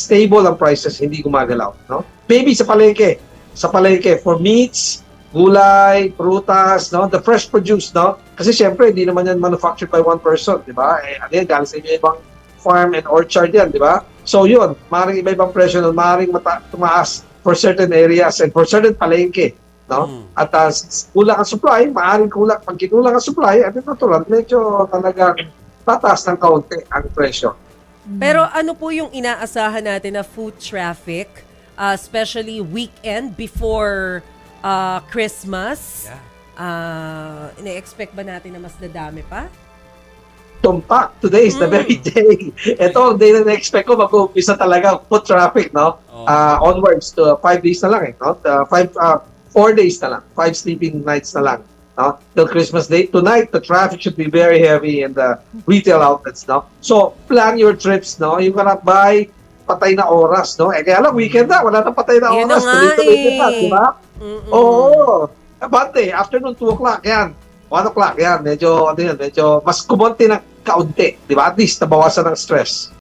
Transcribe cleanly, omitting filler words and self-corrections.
stable ang prices, hindi gumagalaw, no? Maybe sa palengke for meats, gulay, prutas, no? The fresh produce, no? Kasi syempre, hindi naman yan manufactured by one person, di ba? Ano yan, galing sa ibang farm and orchard yan, di ba? So yun, maaaring iba-ibang presyo nun, maaaring tumaas for certain areas and for certain palengke, no? At kulang ang supply, maaaring kulang, pag kinulang ang supply, at natural, medyo talagang tataas ng kaunti ang presyo. Pero ano po yung inaasahan natin na food traffic, especially weekend before Christmas? Yeah. Ina-expect ba natin na mas dadami pa? Tumpak, today is the very day. Ito, day na na-expect ko, mag-uumpisa talaga foot traffic, no? Onwards to 5 days na lang, eh, no? 4 days na lang, 5 sleeping nights na lang, no? Till Christmas Day. Tonight, the traffic should be very heavy in the retail outlets, no? So, plan your trips, no? You cannot buy patay na oras, no? Eh, kaya lang, weekend na, wala na patay na Yun oras. na nga, Tuloy-tuloy na, eh. di ba? Oo. Abante, afternoon 2 o'clock, yan. 1 o'clock, yan. Medyo mas kumonti ng kaunti, di ba? At least, nabawasan ng stress.